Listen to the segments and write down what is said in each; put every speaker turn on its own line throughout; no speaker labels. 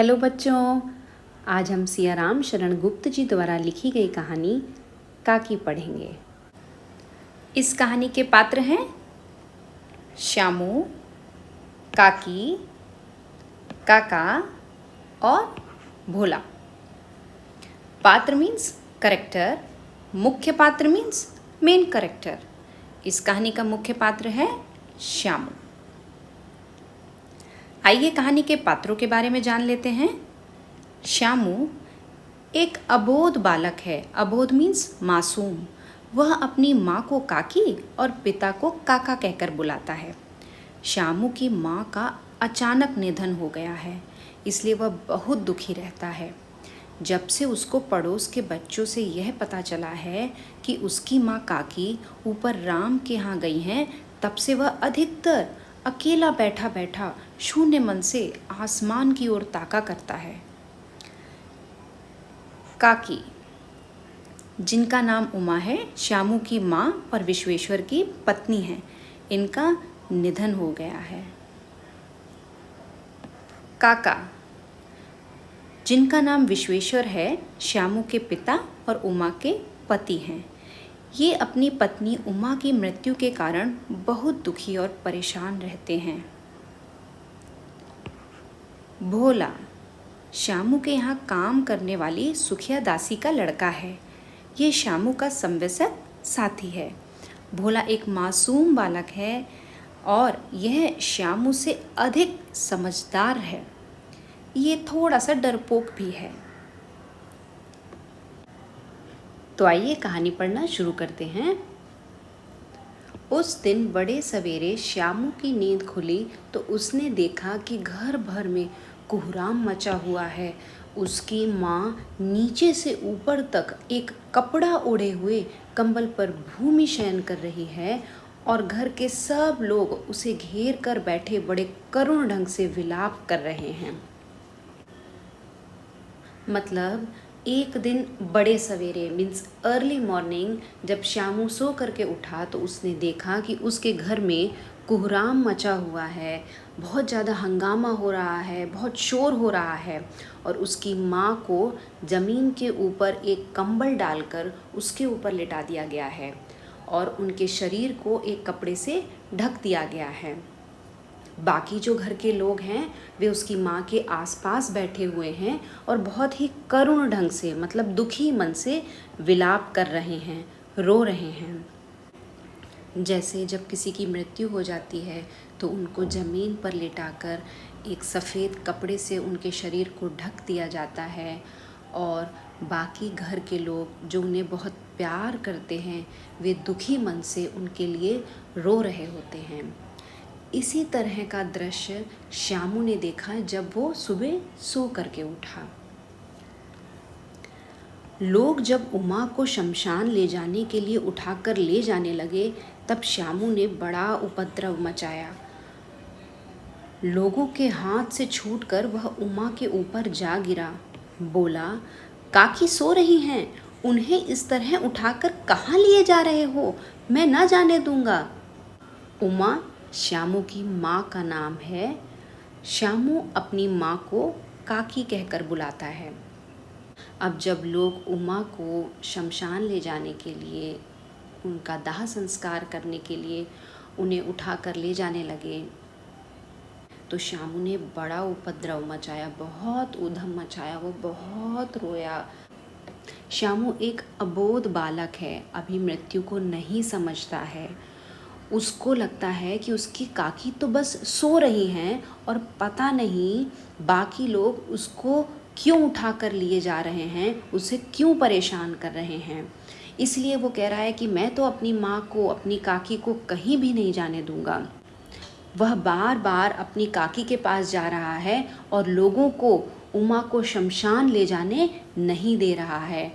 Hello बच्चों, आज हम सियाराम शरण गुप्त जी द्वारा लिखी गई कहानी काकी पढ़ेंगे। इस कहानी के पात्र हैं श्यामू, काकी, काका और भोला। पात्र मीन्स करेक्टर, मुख्य पात्र मीन्स मेन करेक्टर। इस कहानी का मुख्य पात्र है श्यामू। आइए कहानी के पात्रों के बारे में जान लेते हैं। श्यामू एक अबोध बालक है। अबोध मीन्स मासूम। वह अपनी माँ को काकी और पिता को काका कहकर बुलाता है। श्यामू की माँ का अचानक निधन हो गया है, इसलिए वह बहुत दुखी रहता है। जब से उसको पड़ोस के बच्चों से यह पता चला है कि उसकी माँ काकी ऊपर राम के यहाँ गई हैं, तब से वह अधिकतर अकेला बैठा बैठा शून्य मन से आसमान की ओर ताका करता है। काकी, जिनका नाम उमा है, श्यामू की माँ और विश्वेश्वर की पत्नी है, इनका निधन हो गया है। काका, जिनका नाम विश्वेश्वर है, श्यामू के पिता और उमा के पति हैं। ये अपनी पत्नी उमा की मृत्यु के कारण बहुत दुखी और परेशान रहते हैं। भोला, श्यामू के यहाँ काम करने वाली सुखिया दासी का लड़का है। ये श्यामू का समवयस्क साथी है। भोला एक मासूम बालक है और यह श्यामू से अधिक समझदार है। ये थोड़ा सा डरपोक भी है। तो आइए कहानी पढ़ना शुरू करते हैं। उस दिन बड़े सवेरे श्यामू की नींद खुली तो उसने देखा कि घर भर में कोहराम मचा हुआ है। उसकी माँ नीचे से ऊपर तक एक कपड़ा ओढ़े हुए कंबल पर भूमि शयन कर रही है और घर के सब लोग उसे घेर कर बैठे बड़े करुण ढंग से विलाप कर रहे हैं। मतलब एक दिन बड़े सवेरे मीन्स अर्ली मॉर्निंग, जब श्यामू सो करके उठा तो उसने देखा कि उसके घर में कोहराम मचा हुआ है, बहुत ज़्यादा हंगामा हो रहा है, बहुत शोर हो रहा है और उसकी माँ को ज़मीन के ऊपर एक कंबल डालकर उसके ऊपर लिटा दिया गया है और उनके शरीर को एक कपड़े से ढक दिया गया है। बाकी जो घर के लोग हैं वे उसकी माँ के आसपास बैठे हुए हैं और बहुत ही करुण ढंग से, मतलब दुखी मन से विलाप कर रहे हैं, रो रहे हैं। जैसे जब किसी की मृत्यु हो जाती है तो उनको ज़मीन पर लिटाकर एक सफ़ेद कपड़े से उनके शरीर को ढक दिया जाता है और बाकी घर के लोग जो उन्हें बहुत प्यार करते हैं वे दुखी मन से उनके लिए रो रहे होते हैं। इसी तरह का दृश्य श्यामू ने देखा जब वो सुबह सो करके उठा। लोग जब उमा को शमशान ले जाने के लिए उठाकर ले जाने लगे तब श्यामू ने बड़ा उपद्रव मचाया। लोगों के हाथ से छूटकर वह उमा के ऊपर जा गिरा। बोला, काकी सो रही हैं, उन्हें इस तरह उठाकर कहाँ लिए जा रहे हो? मैं ना जाने दूंगा। उमा श्यामू की माँ का नाम है। श्यामू अपनी माँ को काकी कहकर बुलाता है। अब जब लोग उमा को शमशान ले जाने के लिए, उनका दाह संस्कार करने के लिए उन्हें उठाकर ले जाने लगे तो श्यामू ने बड़ा उपद्रव मचाया, बहुत ऊधम मचाया, वो बहुत रोया। श्यामू एक अबोध बालक है, अभी मृत्यु को नहीं समझता है। उसको लगता है कि उसकी काकी तो बस सो रही हैं और पता नहीं बाकी लोग उसको क्यों उठा कर लिए जा रहे हैं, उसे क्यों परेशान कर रहे हैं। इसलिए वो कह रहा है कि मैं तो अपनी माँ को, अपनी काकी को कहीं भी नहीं जाने दूंगा। वह बार बार अपनी काकी के पास जा रहा है और लोगों को उमा को शमशान ले जाने नहीं दे रहा है।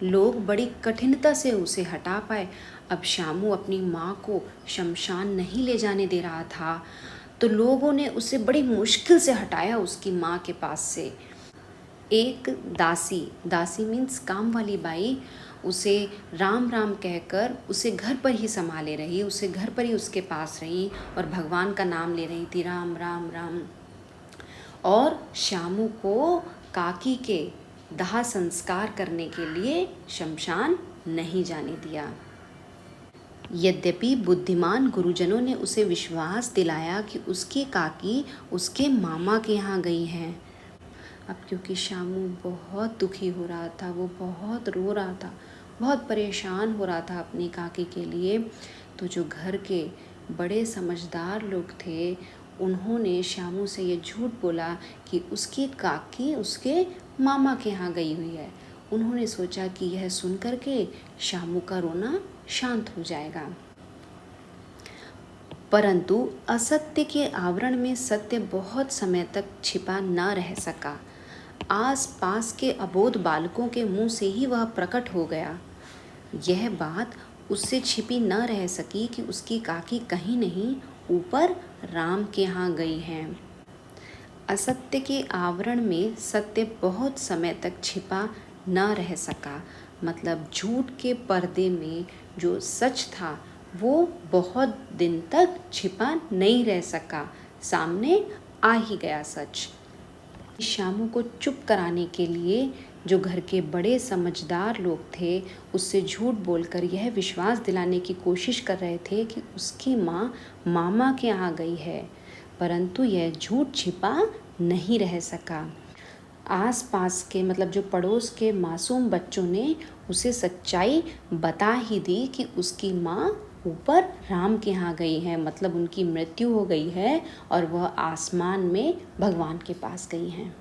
लोग बड़ी कठिनता से उसे हटा पाए। अब श्यामू अपनी माँ को शमशान नहीं ले जाने दे रहा था तो लोगों ने उसे बड़ी मुश्किल से हटाया उसकी माँ के पास से। एक दासी, दासी मीन्स काम वाली बाई, उसे राम राम कहकर उसे घर पर ही संभाले रही, उसे घर पर ही उसके पास रही और भगवान का नाम ले रही थी, राम राम राम। और श्यामू को काकी के दाह संस्कार करने के लिए शमशान नहीं जाने दिया। यद्यपि बुद्धिमान गुरुजनों ने उसे विश्वास दिलाया कि उसकी काकी उसके मामा के यहाँ गई हैं। अब क्योंकि श्यामू बहुत दुखी हो रहा था, वो बहुत रो रहा था, बहुत परेशान हो रहा था अपनी काकी के लिए, तो जो घर के बड़े समझदार लोग थे उन्होंने श्यामू से ये झूठ बोला कि उसकी काकी उसके मामा के यहाँ गई हुई है। उन्होंने सोचा कि यह सुन कर के श्यामू का रोना शांत हो जाएगा। परंतु असत्य के आवरण में सत्य बहुत समय तक छिपा न रह सका। आस पास के अबोध बालकों के मुंह से ही वह प्रकट हो गया। यह बात उससे छिपी न रह सकी कि उसकी काकी कहीं नहीं ऊपर राम के यहाँ गई हैं। असत्य के आवरण में सत्य बहुत समय तक छिपा न रह सका, मतलब झूठ के पर्दे में जो सच था वो बहुत दिन तक छिपा नहीं रह सका, सामने आ ही गया सच। श्यामू को चुप कराने के लिए जो घर के बड़े समझदार लोग थे उससे झूठ बोलकर यह विश्वास दिलाने की कोशिश कर रहे थे कि उसकी माँ मामा के यहाँ गई है, परंतु यह झूठ छिपा नहीं रह सका। आस पास के मतलब जो पड़ोस के मासूम बच्चों ने उसे सच्चाई बता ही दी कि उसकी माँ ऊपर राम के यहाँ गई है, मतलब उनकी मृत्यु हो गई है और वह आसमान में भगवान के पास गई हैं।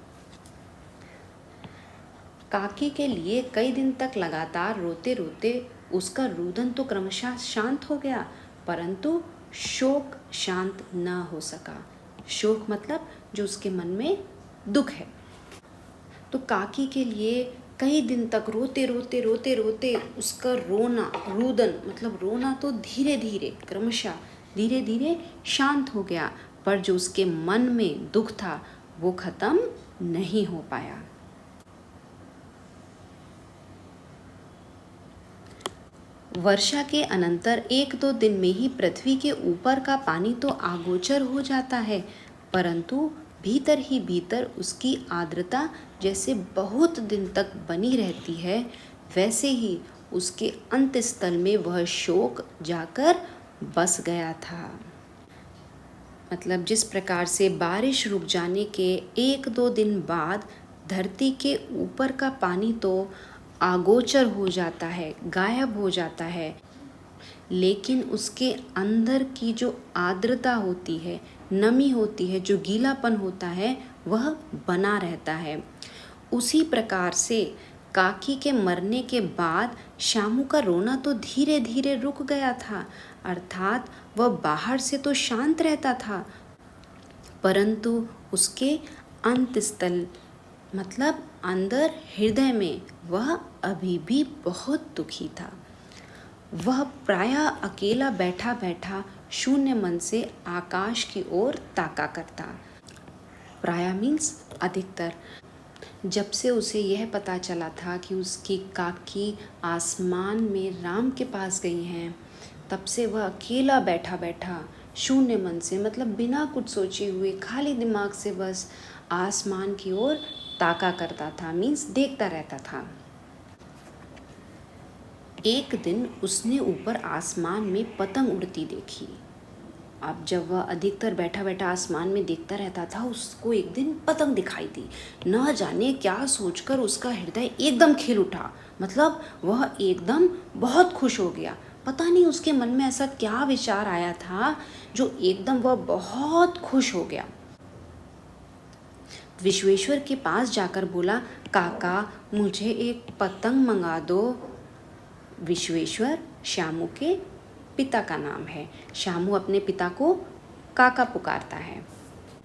काकी के लिए कई दिन तक लगातार रोते रोते उसका रुदन तो क्रमशः शांत हो गया, परंतु शोक शांत न हो सका। शोक मतलब जो उसके मन में दुख है। तो काकी के लिए कई दिन तक रोते रोते रोते रोते उसका रोना, रुदन मतलब रोना तो धीरे धीरे क्रमशः धीरे धीरे शांत हो गया, पर जो उसके मन में दुख था वो खत्म नहीं हो पाया। वर्षा के अनंतर 1-2 दिन में ही पृथ्वी के ऊपर का पानी तो आगोचर हो जाता है, परंतु भीतर ही भीतर उसकी आर्द्रता जैसे बहुत दिन तक बनी रहती है, वैसे ही उसके अंतस्थल में वह शोक जाकर बस गया था। मतलब जिस प्रकार से बारिश रुक जाने के 1-2 दिन बाद धरती के ऊपर का पानी तो आगोचर हो जाता है, गायब हो जाता है, लेकिन उसके अंदर की जो आर्द्रता होती है, नमी होती है, जो गीलापन होता है वह बना रहता है। उसी प्रकार से काकी के मरने के बाद श्यामू का रोना तो धीरे धीरे रुक गया था, अर्थात वह बाहर से तो शांत रहता था, परंतु उसके अंतस्थल मतलब अंदर हृदय में वह अभी भी बहुत दुखी था। वह प्रायः अकेला बैठा बैठा शून्य मन से आकाश की ओर ताका करता। प्रायः मीन्स अधिकतर। जब से उसे यह पता चला था कि उसकी काकी आसमान में राम के पास गई हैं, तब से वह अकेला बैठा बैठा शून्य मन से मतलब बिना कुछ सोचे हुए खाली दिमाग से बस आसमान की ओर ताका करता था, मीन्स देखता रहता था। एक दिन उसने ऊपर आसमान में पतंग उड़ती देखी। अब जब वह अधिकतर बैठा बैठा आसमान में देखता रहता था, उसको एक दिन पतंग दिखाई दी। न जाने क्या सोचकर उसका हृदय एकदम खिल उठा, मतलब वह एकदम बहुत खुश हो गया। पता नहीं उसके मन में ऐसा क्या विचार आया था जो एकदम वह बहुत खुश हो गया। विश्वेश्वर के पास जाकर बोला, काका मुझे एक पतंग मंगा दो। विश्वेश्वर श्यामू के पिता का नाम है। श्यामू अपने पिता को काका पुकारता है।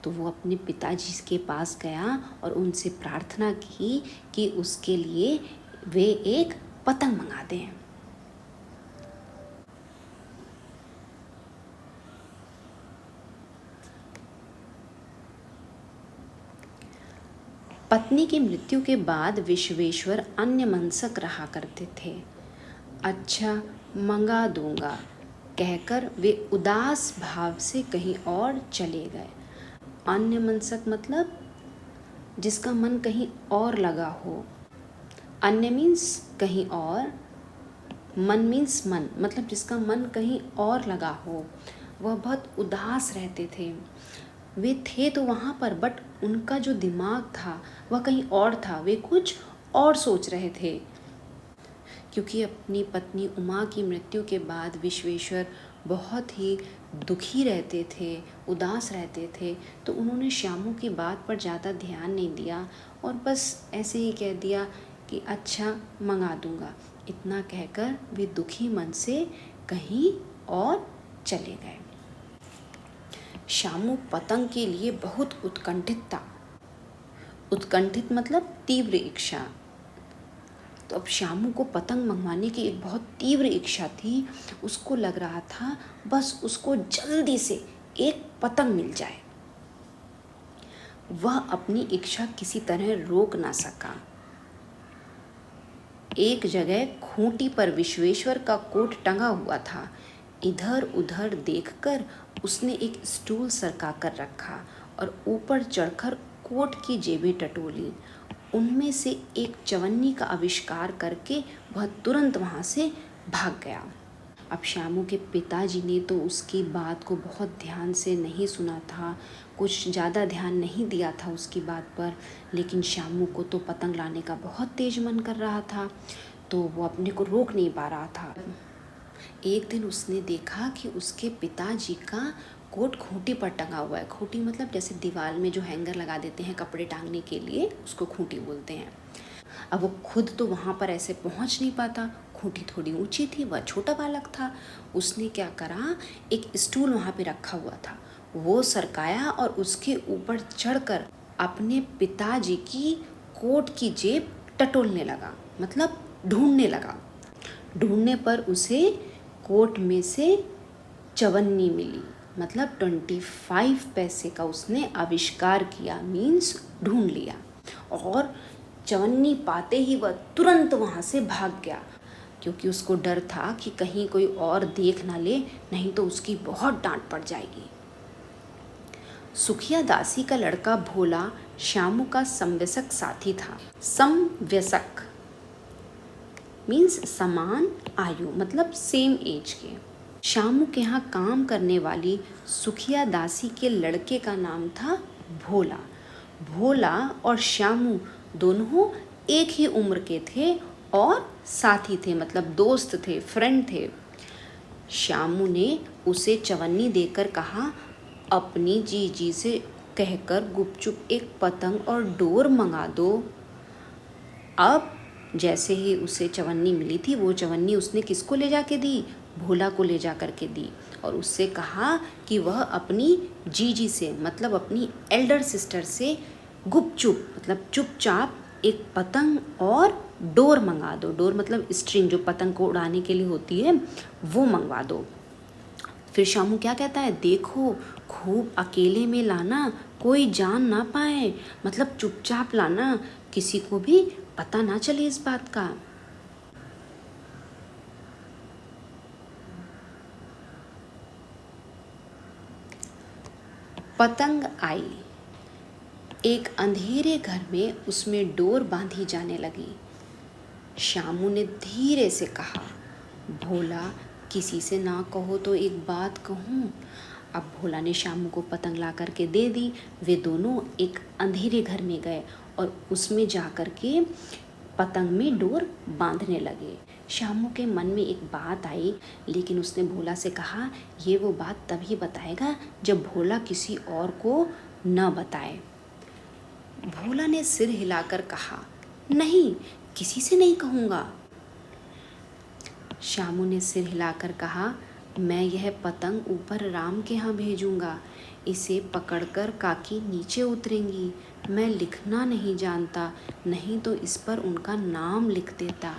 तो वो अपने पिताजी के पास गया और उनसे प्रार्थना की कि उसके लिए वे एक पतंग मंगा दें। पत्नी की मृत्यु के बाद विश्वेश्वर अन्यमनस्क रहा करते थे। अच्छा, मंगा दूंगा, कहकर वे उदास भाव से कहीं और चले गए। अन्यमनस्क मतलब जिसका मन कहीं और लगा हो। अन्य मीन्स कहीं और, मन मीन्स मन, मतलब जिसका मन कहीं और लगा हो। वह बहुत उदास रहते थे। वे थे तो वहाँ पर, बट उनका जो दिमाग था वह कहीं और था। वे कुछ और सोच रहे थे। क्योंकि अपनी पत्नी उमा की मृत्यु के बाद विश्वेश्वर बहुत ही दुखी रहते थे, उदास रहते थे, तो उन्होंने श्यामू की बात पर ज़्यादा ध्यान नहीं दिया और बस ऐसे ही कह दिया कि अच्छा, मंगा दूंगा। इतना कहकर वे दुखी मन से कहीं और चले गए। श्यामू पतंग के लिए बहुत उत्कंठित था। उत्कंठित मतलब तीव्र इच्छा। तो अब श्यामू को पतंग मंगवाने की एक बहुत तीव्र इच्छा थी। उसको लग रहा था बस उसको जल्दी से एक पतंग मिल जाए। वह अपनी इच्छा किसी तरह रोक ना सका। एक जगह खूंटी पर विश्वेश्वर का कोट टंगा हुआ था। इधर उधर देखकर उसने एक स्टूल सरका कर रखा और ऊपर चढ़कर कोट की जेबें टटोली। उनमें से एक चवन्नी का आविष्कार करके वह तुरंत वहाँ से भाग गया। अब श्यामू के पिताजी ने तो उसकी बात को बहुत ध्यान से नहीं सुना था, कुछ ज़्यादा ध्यान नहीं दिया था उसकी बात पर, लेकिन श्यामू को तो पतंग लाने का बहुत तेज मन कर रहा था, तो वो अपने को रोक नहीं पा रहा था। एक दिन उसने देखा कि उसके पिताजी का कोट खूंटी पर टंगा हुआ है। खूंटी मतलब जैसे दीवार में जो हैंगर लगा देते हैं कपड़े टांगने के लिए, उसको खूंटी बोलते हैं। अब वो खुद तो वहाँ पर ऐसे पहुँच नहीं पाता, खूंटी थोड़ी ऊंची थी, वह छोटा बालक था। उसने क्या करा, एक स्टूल वहाँ पे रखा हुआ था, वो सरकाया और उसके ऊपर चढ़कर अपने पिताजी की कोट की जेब टटोलने लगा, मतलब ढूंढने लगा। ढूंढने पर उसे कोट में से चवन्नी मिली, मतलब 25 पैसे का उसने आविष्कार किया, मीन्स ढूंढ लिया। और चवन्नी पाते ही वह तुरंत वहाँ से भाग गया, क्योंकि उसको डर था कि कहीं कोई और देख ना ले, नहीं तो उसकी बहुत डांट पड़ जाएगी। सुखिया दासी का लड़का भोला श्यामू का समवयस्क साथी था। समवयस्क मीन्स समान आयु, मतलब सेम एज के। श्यामू के यहाँ काम करने वाली सुखिया दासी के लड़के का नाम था भोला। भोला और श्यामू दोनों एक ही उम्र के थे और साथी थे, मतलब दोस्त थे, फ्रेंड थे। श्यामू ने उसे चवन्नी देकर कहा, अपनी जीजी से कहकर गुपचुप एक पतंग और डोर मंगा दो। अब जैसे ही उसे चवन्नी मिली थी, वो चवन्नी उसने किसको ले जाके दी, भोला को ले जा कर के दी, और उससे कहा कि वह अपनी जीजी से, मतलब अपनी एल्डर सिस्टर से गुपचुप, मतलब चुपचाप एक पतंग और डोर मंगा दो। डोर मतलब स्ट्रिंग, जो पतंग को उड़ाने के लिए होती है, वो मंगवा दो। फिर श्यामू क्या कहता है, देखो खूब अकेले में लाना, कोई जान ना पाए, मतलब चुपचाप लाना, किसी को भी पता ना चले इस बात का। पतंग आई। एक अंधेरे घर में उसमें डोर बांधी जाने लगी। श्यामू ने धीरे से कहा, भोला किसी से ना कहो तो एक बात कहूँ। अब भोला ने श्यामू को पतंग ला करके दे दी। वे दोनों एक अंधेरे घर में गए और उसमें जा कर के पतंग में डोर बांधने लगे। श्यामू के मन में एक बात आई, लेकिन उसने भोला से कहा, ये वो बात तभी बताएगा जब भोला किसी और को न बताए। भोला ने सिर हिलाकर कहा, नहीं, किसी से नहीं कहूँगा। श्यामू ने सिर हिलाकर कहा, मैं यह पतंग ऊपर राम के यहाँ भेजूँगा, इसे पकड़कर काकी नीचे उतरेंगी। मैं लिखना नहीं जानता, नहीं तो इस पर उनका नाम लिख देता।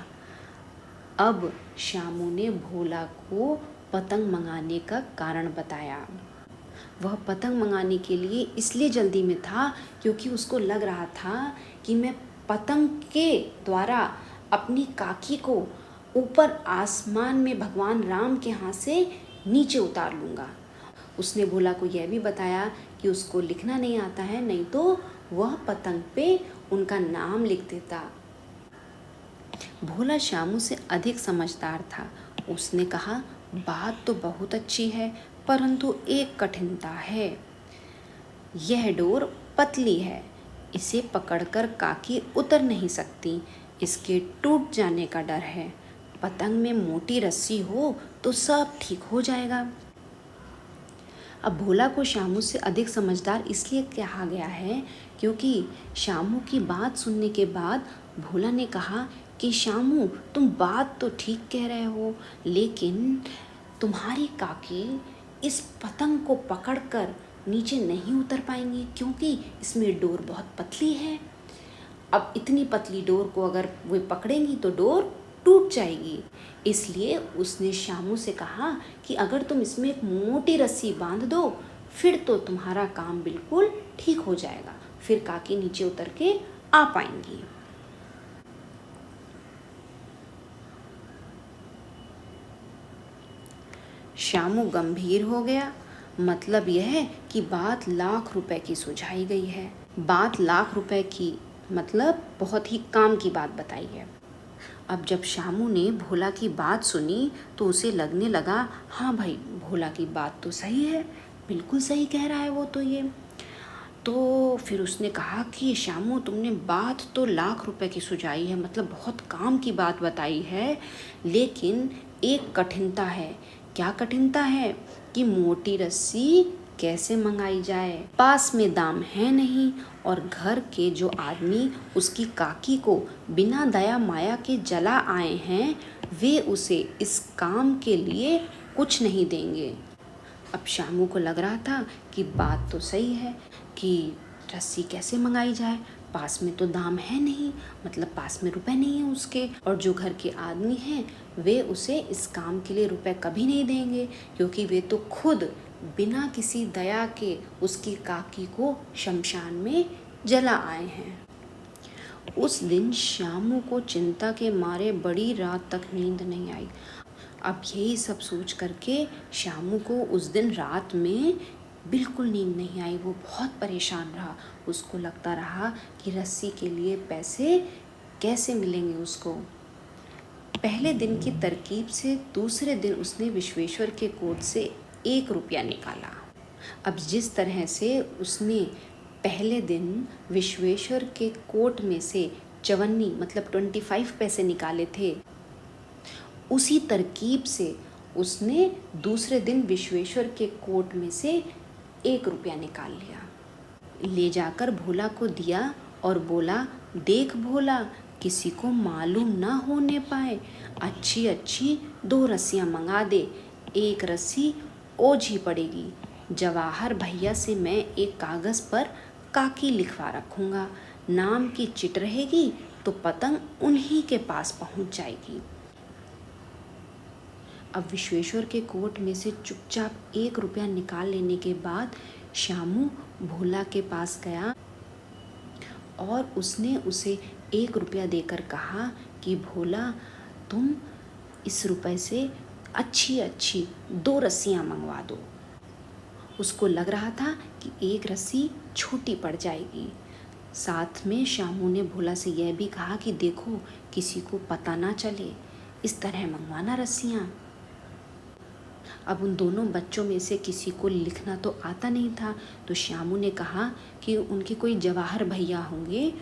अब श्यामू ने भोला को पतंग मंगाने का कारण बताया। वह पतंग मंगाने के लिए इसलिए जल्दी में था क्योंकि उसको लग रहा था कि मैं पतंग के द्वारा अपनी काकी को ऊपर आसमान में भगवान राम के हाथ से नीचे उतार लूँगा। उसने भोला को यह भी बताया कि उसको लिखना नहीं आता है, नहीं तो वह पतंग पे उनका नाम लिख देता। भोला शामू से अधिक समझदार था। उसने कहा, बात तो बहुत अच्छी है, परंतु एक कठिनता है। यह डोर पतली है, इसे पकड़कर काकी उतर नहीं सकती, इसके टूट जाने का डर है। पतंग में मोटी रस्सी हो तो सब ठीक हो जाएगा। अब भोला को शामू से अधिक समझदार इसलिए कहा गया है क्योंकि शामू की बात सुनने के बाद भोला ने कहा कि शामू, तुम बात तो ठीक कह रहे हो, लेकिन तुम्हारी काकी इस पतंग को पकड़कर नीचे नहीं उतर पाएंगी क्योंकि इसमें डोर बहुत पतली है। अब इतनी पतली डोर को अगर वे पकड़ेंगी तो डोर टूट जाएगी। इसलिए उसने शामू से कहा कि अगर तुम इसमें एक मोटी रस्सी बांध दो फिर तो तुम्हारा काम बिल्कुल ठीक हो जाएगा, फिर काकी नीचे उतर के आ पाएंगी। शामू गंभीर हो गया। मतलब यह है कि बात लाख रुपए की सुझाई गई है। बात लाख रुपए की मतलब बहुत ही काम की बात बताई है। अब जब शामू ने भोला की बात सुनी तो उसे लगने लगा, हाँ भाई, भोला की बात तो सही है, बिल्कुल सही कह रहा है वो तो ये। तो फिर उसने कहा कि शामू, तुमने बात तो लाख रुपए की सुझाई है, मतलब बहुत काम की बात बताई है, लेकिन एक कठिनता है। क्या कठिनता है? कि मोटी रस्सी कैसे मंगाई जाए, पास में दाम है नहीं, और घर के जो आदमी उसकी काकी को बिना दया माया के जला आए हैं वे उसे इस काम के लिए कुछ नहीं देंगे। अब शामू को लग रहा था कि बात तो सही है कि रस्सी कैसे मंगाई जाए, पास में तो दाम है नहीं, मतलब पास में रुपए नहीं है उसके, और जो घर के आदमी हैं वे उसे इस काम के लिए रुपए कभी नहीं देंगे क्योंकि वे तो खुद बिना किसी दया के उसकी काकी को शमशान में जला आए हैं। उस दिन शामू को चिंता के मारे बड़ी रात तक नींद नहीं आई। अब यही सब सोच करके शामू को उस दिन रात में बिल्कुल नींद नहीं आई। वो बहुत परेशान रहा। उसको लगता रहा कि रस्सी के लिए पैसे कैसे मिलेंगे उसको। पहले दिन की तरकीब से दूसरे दिन उसने विश्वेश्वर के कोट से 1 रुपया निकाला। अब जिस तरह से उसने पहले दिन विश्वेश्वर के कोट में से चवन्नी मतलब 25 पैसे निकाले थे, उसी तरकीब से उसने दूसरे दिन विश्वेश्वर के कोट में से 1 रुपया निकाल लिया। ले जाकर भोला को दिया और बोला, देख भोला, किसी को मालूम ना होने पाए, अच्छी अच्छी 2 रस्सियाँ मंगा दे, 1 रस्सी ओझी पड़ेगी। जवाहर भैया से मैं एक कागज़ पर काकी लिखवा रखूँगा, नाम की चिट रहेगी तो पतंग उन्हीं के पास पहुँच जाएगी। अब विश्वेश्वर के कोट में से चुपचाप 1 रुपया निकाल लेने के बाद शामू भोला के पास गया और उसने उसे 1 रुपया देकर कहा कि भोला, तुम इस रुपए से अच्छी अच्छी 2 रस्सियाँ मंगवा दो। उसको लग रहा था कि 1 रस्सी छोटी पड़ जाएगी। साथ में शामू ने भोला से यह भी कहा कि देखो, किसी को पता ना चले, इस तरह मंगवाना रस्सियाँ। अब उन दोनों बच्चों में से किसी को लिखना तो आता नहीं था, तो शामू ने कहा कि उनके कोई जवाहर भैया होंगे,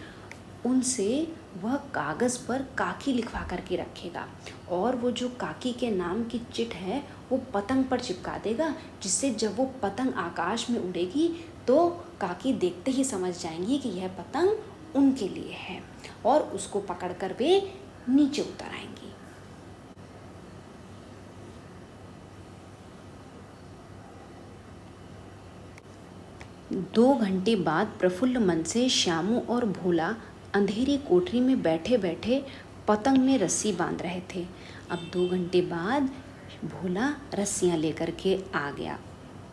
उनसे वह कागज़ पर काकी लिखवा करके रखेगा और वो जो काकी के नाम की चिट है वो पतंग पर चिपका देगा, जिससे जब वो पतंग आकाश में उड़ेगी तो काकी देखते ही समझ जाएंगी कि यह पतंग उनके लिए है और उसको पकड़कर वे नीचे उतर आएंगी। 2 घंटे बाद प्रफुल्ल मन से शामू और भोला अंधेरी कोठरी में बैठे बैठे पतंग में रस्सी बांध रहे थे। अब 2 घंटे बाद भोला रस्सियाँ लेकर के आ गया।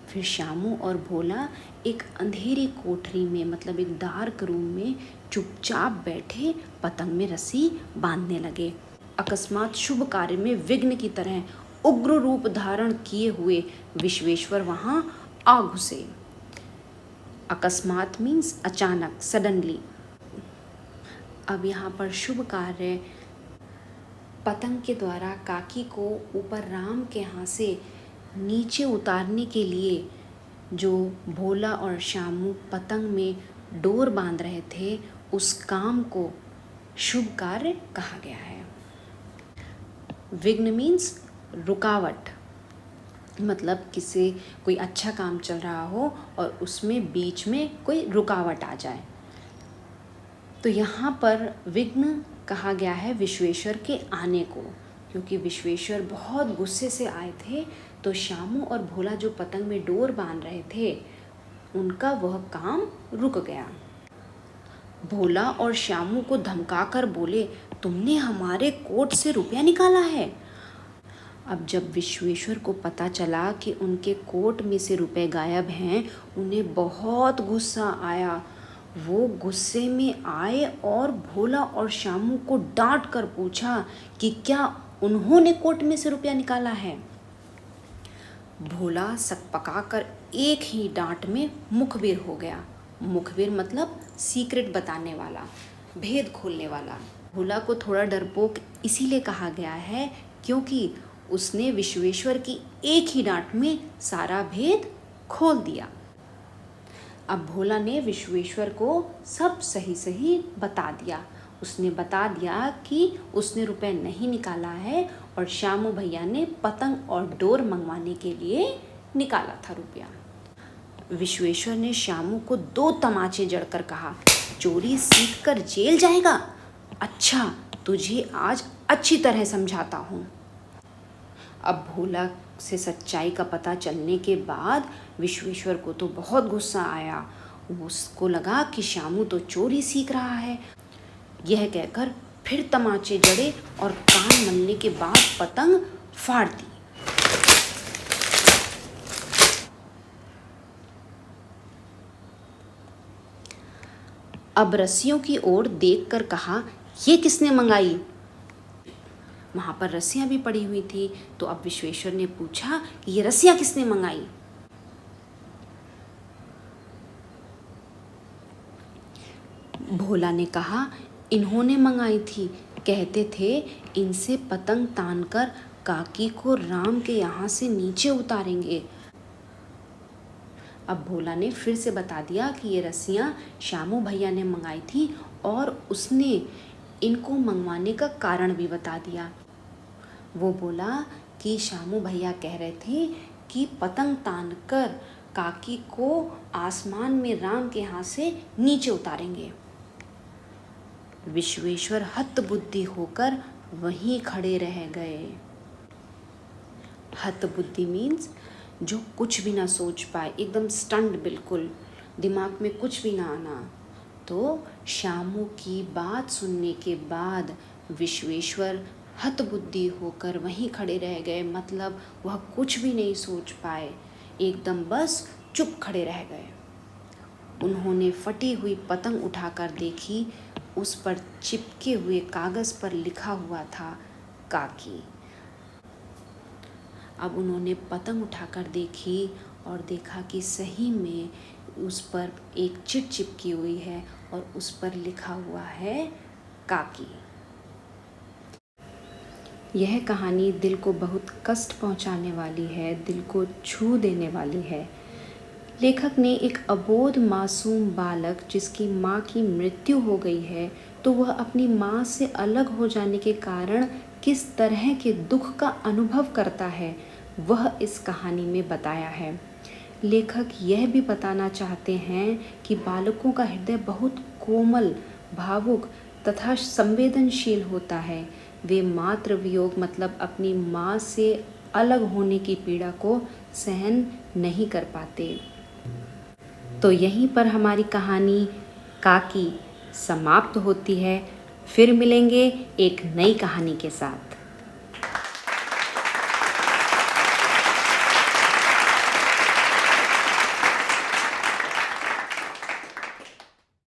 फिर शामू और भोला एक अंधेरी कोठरी में मतलब एक डार्क रूम में चुपचाप बैठे पतंग में रस्सी बांधने लगे। अकस्मात शुभ कार्य में विघ्न की तरह उग्र रूप धारण किए हुए विश्वेश्वर वहां आ घुसे। अकस्मात मीन्स अचानक, सडनली। अब यहाँ पर शुभ कार्य पतंग के द्वारा काकी को ऊपर राम के यहाँ से नीचे उतारने के लिए जो भोला और शामू पतंग में डोर बांध रहे थे, उस काम को शुभ कार्य कहा गया है। विघ्न मीन्स रुकावट, मतलब किसी कोई अच्छा काम चल रहा हो और उसमें बीच में कोई रुकावट आ जाए। तो यहाँ पर विघ्न कहा गया है विश्वेश्वर के आने को, क्योंकि विश्वेश्वर बहुत गुस्से से आए थे। तो शामू और भोला जो पतंग में डोर बांध रहे थे, उनका वह काम रुक गया। भोला और शामू को धमकाकर बोले, तुमने हमारे कोट से रुपया निकाला है। अब जब विश्वेश्वर को पता चला कि उनके कोट में से रुपए गायब हैं, उन्हें बहुत गुस्सा आया। वो गुस्से में आए और भोला और शामू को डांट कर पूछा कि क्या उन्होंने कोट में से रुपया निकाला है। भोला सकपकाकर एक ही डांट में मुखबिर हो गया। मुखबिर मतलब सीक्रेट बताने वाला, भेद खोलने वाला। भोला को थोड़ा डरपोक इसीलिए कहा गया है क्योंकि उसने विश्वेश्वर की एक ही डांट में सारा भेद खोल दिया। अब भोला ने विश्वेश्वर को सब सही सही बता दिया। उसने बता दिया कि उसने रुपए नहीं निकाला है और शामू भैया ने पतंग और डोर मंगवाने के लिए निकाला था रुपया। विश्वेश्वर ने शामू को 2 तमाचे जड़कर कहा, चोरी सीख कर जेल जाएगा? अच्छा, तुझे आज अच्छी तरह समझाता हूँ। अब भोला से सच्चाई का पता चलने के बाद विश्वेश्वर को तो बहुत गुस्सा आया। उसको लगा कि शामू तो चोरी सीख रहा है। यह कहकर फिर तमाचे जड़े और कान मलने के बाद पतंग फाड़ दी। अब रस्सियों की ओर देखकर कहा, ये किसने मंगाई? वहाँ पर रस्सियाँ भी पड़ी हुई थी। तो अब विश्वेश्वर ने पूछा कि ये रस्सियाँ किसने मंगाई? भोला ने कहा, इन्होंने मंगाई थी। कहते थे इनसे पतंग तानकर काकी को राम के यहाँ से नीचे उतारेंगे। अब भोला ने फिर से बता दिया कि ये रस्सियाँ शामू भैया ने मंगाई थी और उसने इनको मंगवाने का कारण भी बता दिया। वो बोला कि शामू भैया कह रहे थे कि पतंग तानकर काकी को आसमान में राम के हाथ से नीचे उतारेंगे। विश्वेश्वर हतबुद्धि होकर वहीं खड़े रह गए। हतबुद्धि मीन्स जो कुछ भी ना सोच पाए, एकदम स्टंट, बिल्कुल दिमाग में कुछ भी ना आना। तो शामू की बात सुनने के बाद विश्वेश्वर हतबुद्धि होकर वहीं खड़े रह गए, मतलब वह कुछ भी नहीं सोच पाए, एकदम बस चुप खड़े रह गए। उन्होंने फटी हुई पतंग उठाकर देखी। उस पर चिपके हुए कागज़ पर लिखा हुआ था काकी। अब उन्होंने पतंग उठाकर देखी और देखा कि सही में उस पर एक चिट चिपकी हुई है और उस पर लिखा हुआ है काकी। यह कहानी दिल को बहुत कष्ट पहुंचाने वाली है, दिल को छू देने वाली है। लेखक ने एक अबोध मासूम बालक जिसकी माँ की मृत्यु हो गई है, तो वह अपनी माँ से अलग हो जाने के कारण किस तरह के दुख का अनुभव करता है, वह इस कहानी में बताया है। लेखक यह भी बताना चाहते हैं कि बालकों का हृदय बहुत कोमल, भावुक तथा संवेदनशील होता है। वे मातृ वियोग मतलब अपनी माँ से अलग होने की पीड़ा को सहन नहीं कर पाते। तो यहीं पर हमारी कहानी काकी समाप्त होती है। फिर मिलेंगे एक नई कहानी के साथ।